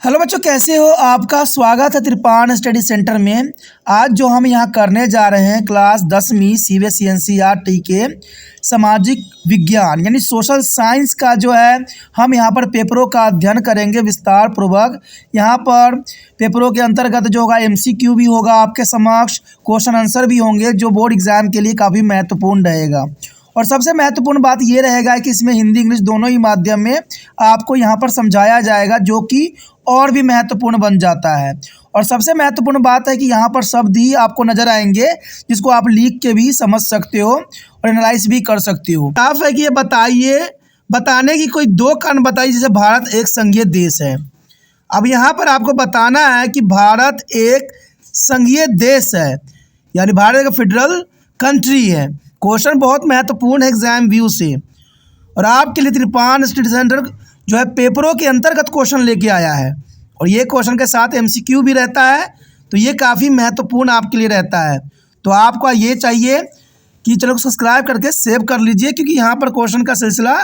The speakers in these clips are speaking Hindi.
हेलो बच्चों, कैसे हो? आपका स्वागत है त्रिपाण स्टडी सेंटर में। आज जो हम यहाँ करने जा रहे हैं क्लास 10वीं सीबीएसई एनसीईआरटी के सामाजिक विज्ञान यानी सोशल साइंस का जो है हम यहाँ पर पेपरों का अध्ययन करेंगे विस्तार पूर्वक। यहाँ पर पेपरों के अंतर्गत जो होगा एमसीक्यू भी होगा आपके समक्ष, क्वेश्चन आंसर भी होंगे जो बोर्ड एग्जाम के लिए काफ़ी महत्वपूर्ण रहेगा। और सबसे महत्वपूर्ण बात ये रहेगा कि इसमें हिंदी इंग्लिश दोनों ही माध्यम में आपको यहाँ पर समझाया जाएगा, जो कि और भी महत्वपूर्ण बन जाता है। और सबसे महत्वपूर्ण बात है कि यहाँ पर शब्द ही आपको नज़र आएंगे जिसको आप लिख के भी समझ सकते हो और एनालाइज भी कर सकते हो। साफ है कि ये बताने की कोई दो कारण बताइए। जैसे भारत एक संघीय देश है। अब यहाँ पर आपको बताना है कि भारत एक संघीय देश है, यानी भारत एक फेडरल कंट्री है। क्वेश्चन बहुत महत्वपूर्ण है एग्जाम व्यू से, और आपके लिए त्रिपाण स्टडी सेंटर जो है पेपरों के अंतर्गत क्वेश्चन लेके आया है। और ये क्वेश्चन के साथ एमसीक्यू भी रहता है, तो ये काफ़ी महत्वपूर्ण आपके लिए रहता है। तो आपको ये चाहिए कि चलो सब्सक्राइब करके सेव कर लीजिए, क्योंकि यहाँ पर क्वेश्चन का सिलसिला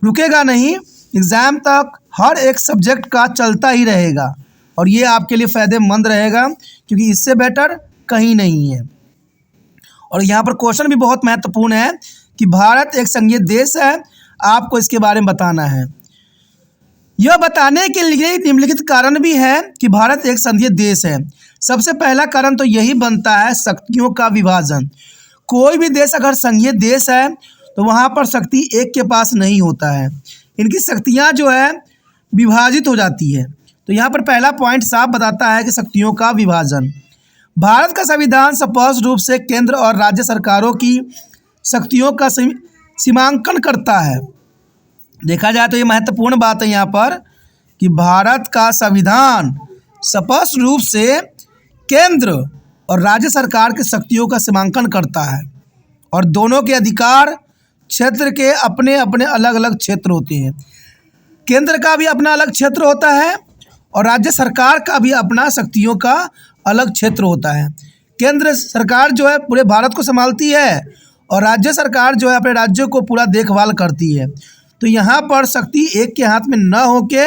रुकेगा नहीं, एग्ज़ाम तक हर एक सब्जेक्ट का चलता ही रहेगा। और ये आपके लिए फ़ायदेमंद रहेगा, क्योंकि इससे बेटर कहीं नहीं है। और यहाँ पर क्वेश्चन भी बहुत महत्वपूर्ण है कि भारत एक संघीय देश है, आपको इसके बारे में बताना है। यह बताने के लिए निम्नलिखित कारण भी है कि भारत एक संघीय देश है। सबसे पहला कारण तो यही बनता है शक्तियों का विभाजन। कोई भी देश अगर संघीय देश है तो वहाँ पर शक्ति एक के पास नहीं होता है, इनकी शक्तियाँ जो है विभाजित हो जाती है। तो यहाँ पर पहला पॉइंट साफ बताता है कि शक्तियों का विभाजन। भारत का संविधान स्पष्ट रूप से केंद्र और राज्य सरकारों की शक्तियों का सीमांकन करता है। देखा जाए तो ये महत्वपूर्ण बात है यहाँ पर कि भारत का संविधान स्पष्ट रूप से केंद्र और राज्य सरकार की शक्तियों का सीमांकन करता है, और दोनों के अधिकार क्षेत्र के अपने अपने अलग अलग क्षेत्र होते हैं। केंद्र का भी अपना अलग क्षेत्र होता है और राज्य सरकार का भी अपना शक्तियों का अलग क्षेत्र होता है। केंद्र सरकार जो है पूरे भारत को संभालती है, और राज्य सरकार जो है अपने राज्यों को पूरा देखभाल करती है। तो यहाँ पर शक्ति एक के हाथ में न होके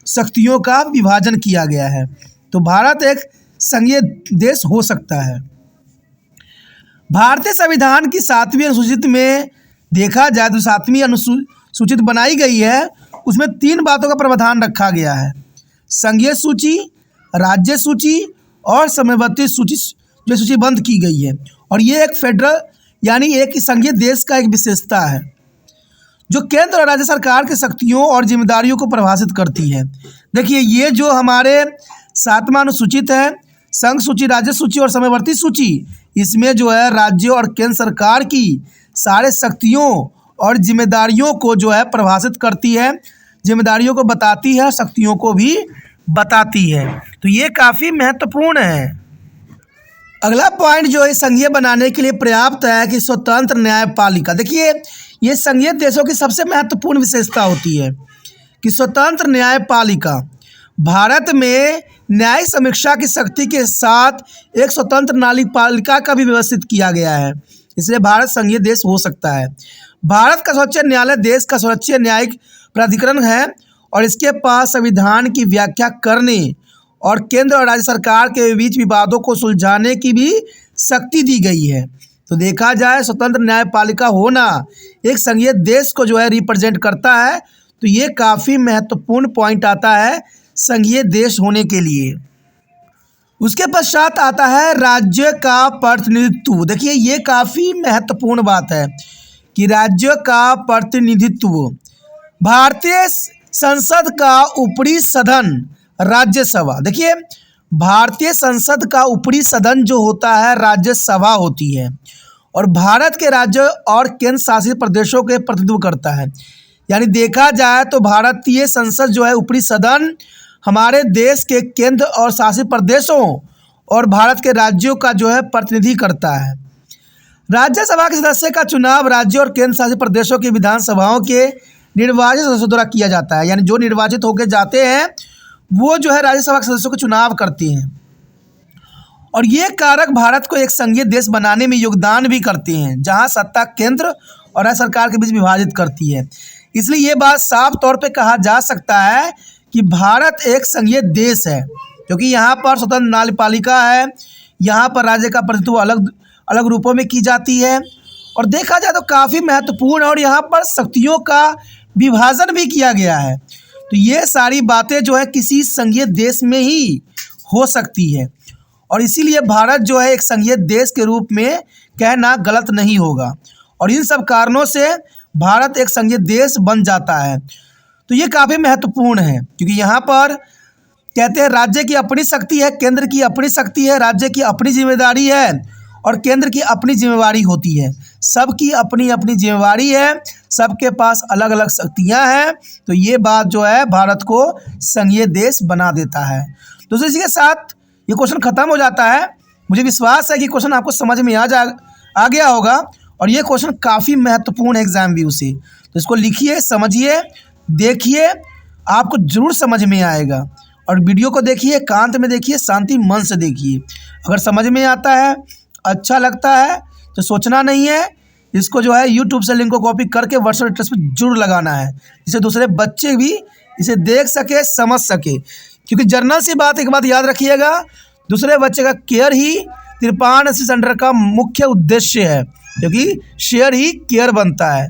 शक्तियों का विभाजन किया गया है। तो भारत एक संघीय देश हो सकता है। भारतीय संविधान की 7वीं अनुसूचित में देखा जाए तो 7वीं अनुसूचित बनाई गई है, उसमें 3 बातों का प्रावधान रखा गया है: संघीय सूची, राज्य सूची और समवर्ती सूची जो सूचीबद्ध की गई है। और ये एक फेडरल यानी एक संघीय देश का एक विशेषता है जो केंद्र और राज्य सरकार की शक्तियों और जिम्मेदारियों को परिभाषित करती है। देखिए, ये जो हमारे 7वां अनुसूचित है, संघ सूची, राज्य सूची और समवर्ती सूची, इसमें जो है राज्य और केंद्र सरकार की सारे शक्तियों और जिम्मेदारियों को जो है परिभाषित करती है, जिम्मेदारियों को बताती है, शक्तियों को भी बताती है। तो ये काफ़ी महत्वपूर्ण है। अगला पॉइंट जो है संघीय बनाने के लिए पर्याप्त है कि स्वतंत्र न्यायपालिका। देखिए, ये संघीय देशों की सबसे महत्वपूर्ण विशेषता होती है कि स्वतंत्र न्यायपालिका। भारत में न्याय समीक्षा की शक्ति के साथ एक स्वतंत्र न्यायपालिका का भी व्यवस्थित किया गया है, इसलिए भारत संघीय देश हो सकता है। भारत का सर्वोच्च न्यायालय देश का सर्वोच्च न्यायिक प्राधिकरण है, और इसके पास संविधान की व्याख्या करने और केंद्र और राज्य सरकार के बीच विवादों को सुलझाने की भी शक्ति दी गई है। तो देखा जाए स्वतंत्र न्यायपालिका होना एक संघीय देश को जो है रिप्रेजेंट करता है। तो ये काफ़ी महत्वपूर्ण पॉइंट आता है संघीय देश होने के लिए। उसके पश्चात आता है राज्य का प्रतिनिधित्व। देखिए, ये काफ़ी महत्वपूर्ण बात है कि राज्य का प्रतिनिधित्व। भारतीय संसद का ऊपरी सदन राज्यसभा। देखिए, भारतीय संसद का ऊपरी सदन जो होता है राज्यसभा होती है, और भारत के राज्य और केंद्र शासित प्रदेशों के प्रतिनिधित्व करता है। यानी देखा जाए तो भारतीय संसद जो है ऊपरी सदन हमारे देश के केंद्र और शासित प्रदेशों और भारत के राज्यों का जो है प्रतिनिधि करता है। राज्यसभा के सदस्य का चुनाव राज्य और केंद्र शासित प्रदेशों की विधानसभाओं के निर्वाचित सदस्यों द्वारा किया जाता है। यानी जो निर्वाचित होकर जाते हैं वो जो है राज्यसभा के सदस्यों का चुनाव करते हैं, और ये कारक भारत को एक संघीय देश बनाने में योगदान भी करते हैं, जहां सत्ता केंद्र और राज्य सरकार के बीच विभाजित करती है। इसलिए ये बात साफ तौर पे कहा जा सकता है कि भारत एक संघीय देश है, क्योंकि यहाँ पर स्वतंत्र न्यायपालिका है, यहाँ पर राज्य का प्रतिनिधित्व अलग अलग रूपों में की जाती है और देखा जाए तो काफ़ी महत्वपूर्ण है और यहाँ पर शक्तियों का विभाजन भी किया गया है। तो ये सारी बातें जो है किसी संघीय देश में ही हो सकती है और इसीलिए भारत जो है एक संघीय देश के रूप में कहना गलत नहीं होगा और इन सब कारणों से भारत एक संघीय देश बन जाता है। तो ये काफ़ी महत्वपूर्ण है क्योंकि यहाँ पर कहते हैं राज्य की अपनी शक्ति है, केंद्र की अपनी शक्ति है, राज्य की अपनी जिम्मेदारी है और केंद्र की अपनी जिम्मेवारी होती है। सबकी अपनी अपनी जिम्मेवारी है, सबके पास अलग अलग शक्तियाँ हैं। तो ये बात जो है भारत को संघीय देश बना देता है। तो इसी के साथ ये क्वेश्चन ख़त्म हो जाता है। मुझे विश्वास है कि क्वेश्चन आपको समझ में आ गया होगा और ये क्वेश्चन काफ़ी महत्वपूर्ण है एग्जाम व्यू से। तो इसको लिखिए, समझिए, देखिए, आपको ज़रूर समझ में आएगा और वीडियो को देखिए, एकांत में देखिए, शांति मन से देखिए। अगर समझ में आता है, अच्छा लगता है तो सोचना नहीं है, इसको जो है यूट्यूब से लिंक को कॉपी करके व्हाट्सएप स्टेटस पे जरूर लगाना है, जिससे दूसरे बच्चे भी इसे देख सके, समझ सके। क्योंकि जर्नल सी बात एक बात याद रखिएगा, दूसरे बच्चे का केयर ही तिरपान सेंटर का मुख्य उद्देश्य है, क्योंकि शेयर ही केयर बनता है।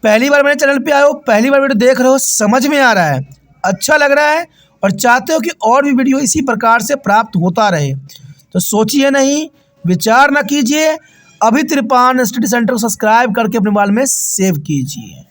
पहली बार मेरे चैनल पे आए हो, पहली बार वीडियो देख रहे हो, समझ में आ रहा है, अच्छा लग रहा है और चाहते हो कि और भी वीडियो इसी प्रकार से प्राप्त होता रहे, तो सोचिए नहीं, विचार न कीजिए, अभी तिरपान स्टडी सेंटर को सब्सक्राइब करके अपने मोबाइल में सेव कीजिए।